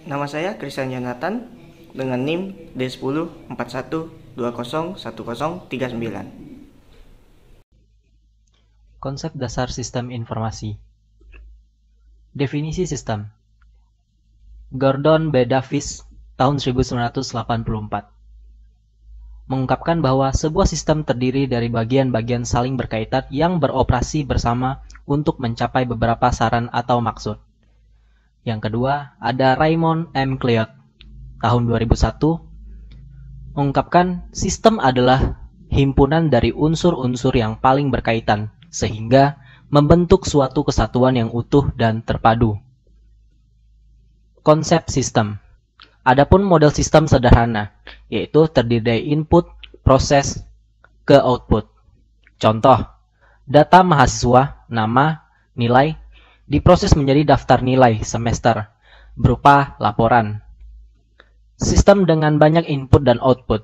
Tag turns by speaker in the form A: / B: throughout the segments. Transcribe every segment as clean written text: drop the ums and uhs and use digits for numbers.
A: Nama saya Christian Jonathan dengan NIM D1041201039.
B: Konsep dasar sistem informasi. Definisi sistem. Gordon B. Davis tahun 1984 mengungkapkan bahwa sebuah sistem terdiri dari bagian-bagian saling berkaitan yang beroperasi bersama untuk mencapai beberapa sasaran atau maksud. Yang kedua, ada Raymond M. Cleod tahun 2001 mengungkapkan sistem adalah himpunan dari unsur-unsur yang paling berkaitan sehingga membentuk suatu kesatuan yang utuh dan terpadu. Konsep sistem. Adapun model sistem sederhana, yaitu terdiri dari input, proses, ke output. Contoh, data mahasiswa, nama, nilai, diproses menjadi daftar nilai semester, berupa laporan. Sistem dengan banyak input dan output.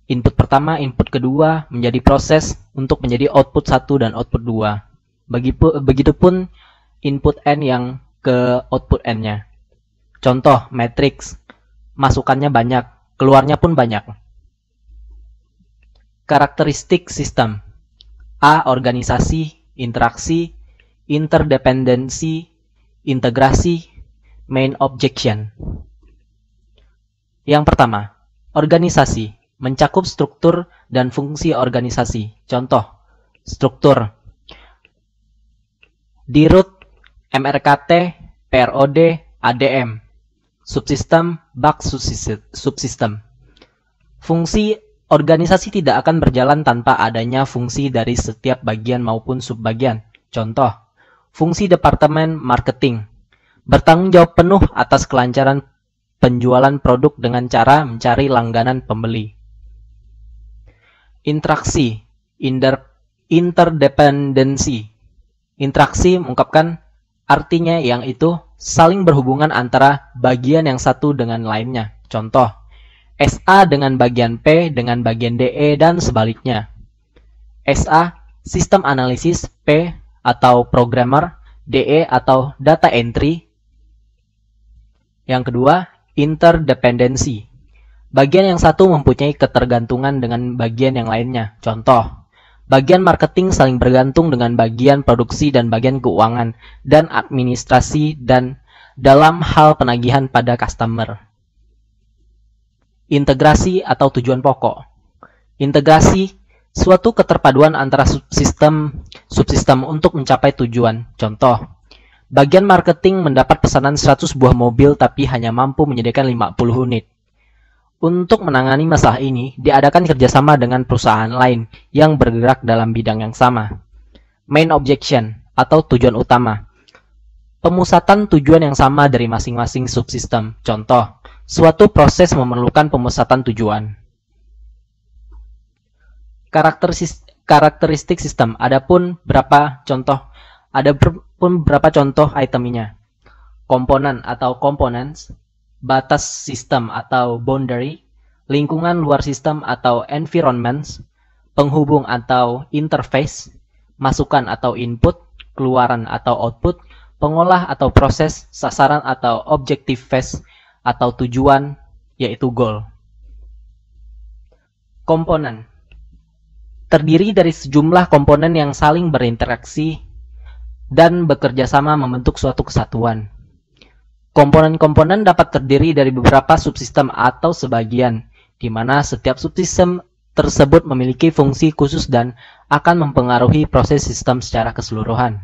B: Input pertama, input kedua menjadi proses untuk menjadi output 1 dan output 2. Begitupun input N yang ke output N-nya. Contoh, matriks, masukannya banyak, keluarnya pun banyak. Karakteristik sistem. A. Organisasi, interaksi, interdependensi, integrasi, main objection. Yang pertama, organisasi, mencakup struktur dan fungsi organisasi. Contoh, struktur. Dirut, MRKT, PROD, ADM. Subsistem, bak subsistem. Fungsi organisasi tidak akan berjalan tanpa adanya fungsi dari setiap bagian maupun subbagian. Contoh, fungsi departemen marketing, bertanggung jawab penuh atas kelancaran penjualan produk dengan cara mencari langganan pembeli. Interaksi, interdependensi. Interaksi mengungkapkan artinya yang itu saling berhubungan antara bagian yang satu dengan lainnya. Contoh, SA dengan bagian P dengan bagian DE dan sebaliknya. SA, sistem analisis, P atau programmer, DE atau data entry. Yang kedua, interdependensi. Bagian yang satu mempunyai ketergantungan dengan bagian yang lainnya. Contoh, bagian marketing saling bergantung dengan bagian produksi dan bagian keuangan dan administrasi dan dalam hal penagihan pada customer. Integrasi atau tujuan pokok. Integrasi, suatu keterpaduan antara subsistem untuk mencapai tujuan. Contoh, bagian marketing mendapat pesanan 100 buah mobil tapi hanya mampu menyediakan 50 unit. Untuk menangani masalah ini, diadakan kerjasama dengan perusahaan lain yang bergerak dalam bidang yang sama. Main objection atau tujuan utama. Pemusatan tujuan yang sama dari masing-masing subsistem. Contoh, suatu proses memerlukan pemusatan tujuan. Karakteristik sistem. Adapun berapa contoh itemnya. Komponen atau components, batas sistem atau boundary, lingkungan luar sistem atau environments, penghubung atau interface, masukan atau input, keluaran atau output, pengolah atau proses, sasaran atau objective phase, atau tujuan, yaitu goal. Komponen terdiri dari sejumlah komponen yang saling berinteraksi dan bekerja sama membentuk suatu kesatuan. Komponen-komponen dapat terdiri dari beberapa subsistem atau sebagian, di mana setiap subsistem tersebut memiliki fungsi khusus dan akan mempengaruhi proses sistem secara keseluruhan.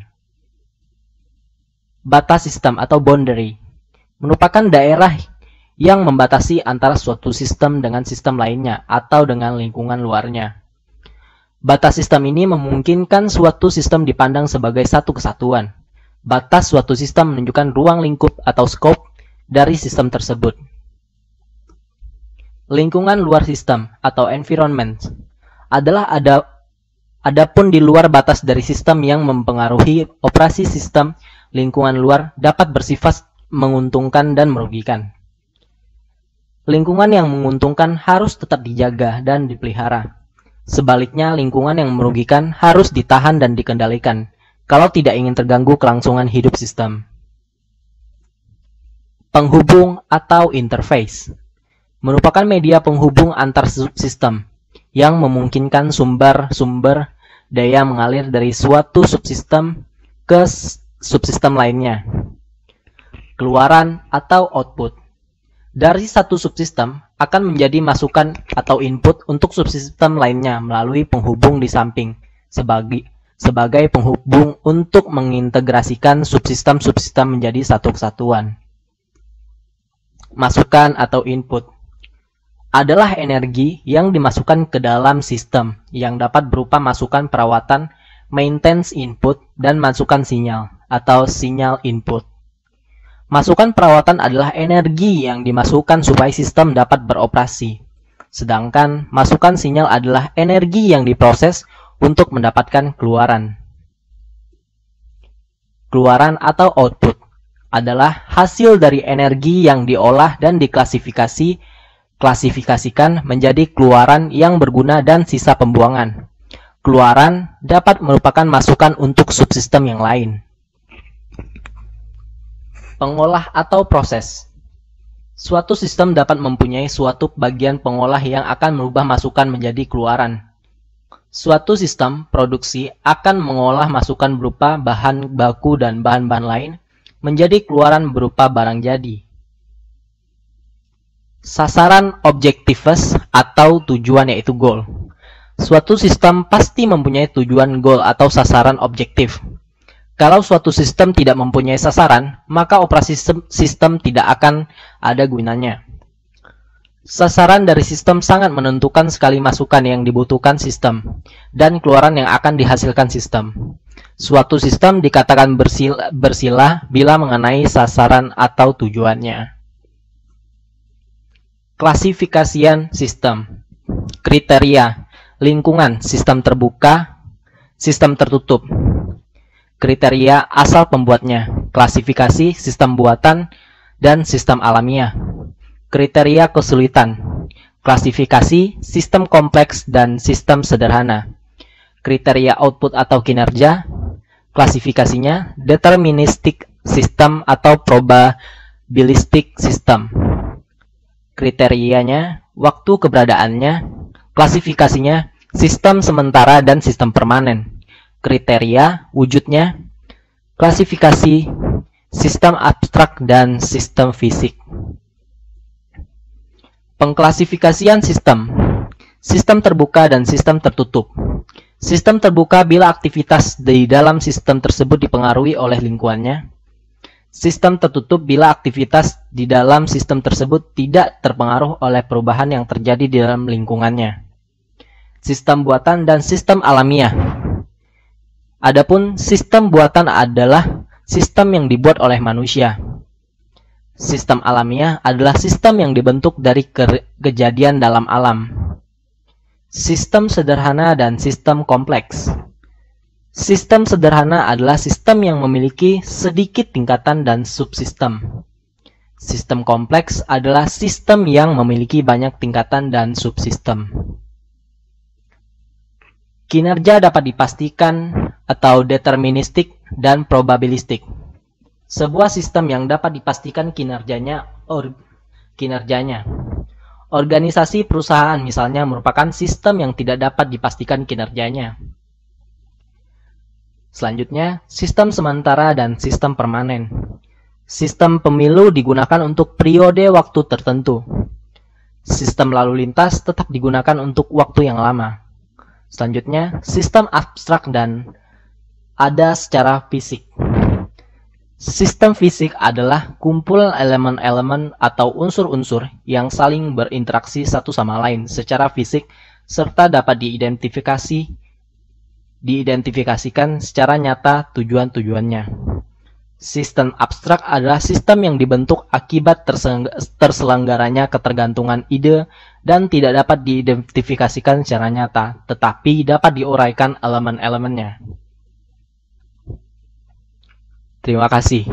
B: Batas sistem atau boundary merupakan daerah yang membatasi antara suatu sistem dengan sistem lainnya atau dengan lingkungan luarnya. Batas sistem ini memungkinkan suatu sistem dipandang sebagai satu kesatuan. Batas suatu sistem menunjukkan ruang lingkup atau scope dari sistem tersebut. Lingkungan luar sistem atau environment adalah adapun di luar batas dari sistem yang mempengaruhi operasi sistem. Lingkungan luar dapat bersifat menguntungkan dan merugikan. Lingkungan yang menguntungkan harus tetap dijaga dan dipelihara. Sebaliknya, lingkungan yang merugikan harus ditahan dan dikendalikan kalau tidak ingin terganggu kelangsungan hidup sistem. Penghubung atau interface merupakan media penghubung antar subsistem yang memungkinkan sumber-sumber daya mengalir dari suatu subsistem ke subsistem lainnya. Keluaran atau output dari satu subsistem akan menjadi masukan atau input untuk subsistem lainnya melalui penghubung di samping sebagai penghubung untuk mengintegrasikan subsistem-subsistem menjadi satu kesatuan. Masukan atau input adalah energi yang dimasukkan ke dalam sistem yang dapat berupa masukan perawatan, maintenance input, dan masukan sinyal atau sinyal input. Masukan perawatan adalah energi yang dimasukkan supaya sistem dapat beroperasi. Sedangkan masukan sinyal adalah energi yang diproses untuk mendapatkan keluaran. Keluaran atau output adalah hasil dari energi yang diolah dan diklasifikasikan menjadi keluaran yang berguna dan sisa pembuangan. Keluaran dapat merupakan masukan untuk subsistem yang lain. Pengolah atau proses. Suatu sistem dapat mempunyai suatu bagian pengolah yang akan merubah masukan menjadi keluaran. Suatu sistem produksi akan mengolah masukan berupa bahan baku dan bahan-bahan lain menjadi keluaran berupa barang jadi. Sasaran objectives atau tujuan yaitu goal. Suatu sistem pasti mempunyai tujuan goal atau sasaran objektif. Kalau suatu sistem tidak mempunyai sasaran, maka operasi sistem tidak akan ada gunanya. Sasaran dari sistem sangat menentukan sekali masukan yang dibutuhkan sistem dan keluaran yang akan dihasilkan sistem. Suatu sistem dikatakan bersila bila mengenai sasaran atau tujuannya. Klasifikasian sistem. Kriteria, lingkungan, sistem terbuka, sistem tertutup. Kriteria asal pembuatnya, klasifikasi, sistem buatan, dan sistem alamiah. Kriteria kesulitan, klasifikasi, sistem kompleks, dan sistem sederhana. Kriteria output atau kinerja, klasifikasinya, deterministik sistem atau probabilistik sistem. Kriterianya, waktu keberadaannya, klasifikasinya, sistem sementara dan sistem permanen. Kriteria, wujudnya, klasifikasi, sistem abstrak, dan sistem fisik. Pengklasifikasian sistem. Sistem terbuka dan sistem tertutup. Sistem terbuka bila aktivitas di dalam sistem tersebut dipengaruhi oleh lingkungannya. Sistem tertutup bila aktivitas di dalam sistem tersebut tidak terpengaruh oleh perubahan yang terjadi di dalam lingkungannya. Sistem buatan dan sistem alamiah. Adapun sistem buatan adalah sistem yang dibuat oleh manusia. Sistem alamiah adalah sistem yang dibentuk dari kejadian dalam alam. Sistem sederhana dan sistem kompleks. Sistem sederhana adalah sistem yang memiliki sedikit tingkatan dan subsistem. Sistem kompleks adalah sistem yang memiliki banyak tingkatan dan subsistem. Kinerja dapat dipastikan atau deterministik dan probabilistik. Sebuah sistem yang dapat dipastikan kinerjanya. Organisasi perusahaan misalnya merupakan sistem yang tidak dapat dipastikan kinerjanya. Selanjutnya, sistem sementara dan sistem permanen. Sistem pemilu digunakan untuk periode waktu tertentu. Sistem lalu lintas tetap digunakan untuk waktu yang lama. Selanjutnya, sistem abstrak dan ada secara fisik. Sistem fisik adalah kumpulan elemen-elemen atau unsur-unsur yang saling berinteraksi satu sama lain secara fisik serta dapat diidentifikasikan secara nyata tujuan-tujuannya. Sistem abstrak adalah sistem yang dibentuk akibat terselenggaranya ketergantungan ide dan tidak dapat diidentifikasikan secara nyata, tetapi dapat diuraikan elemen-elemennya. Terima kasih.